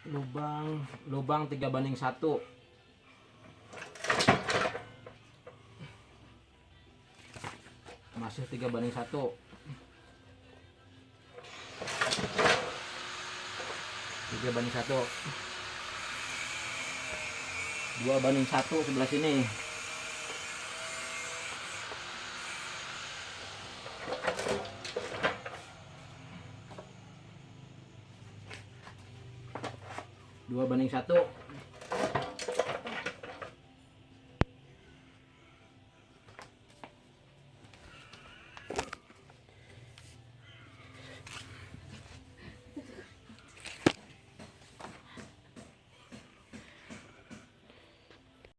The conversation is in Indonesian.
lubang 3:1. Masih 3:1. 3:1. 2:1 sebelah sini. Dua banding 1.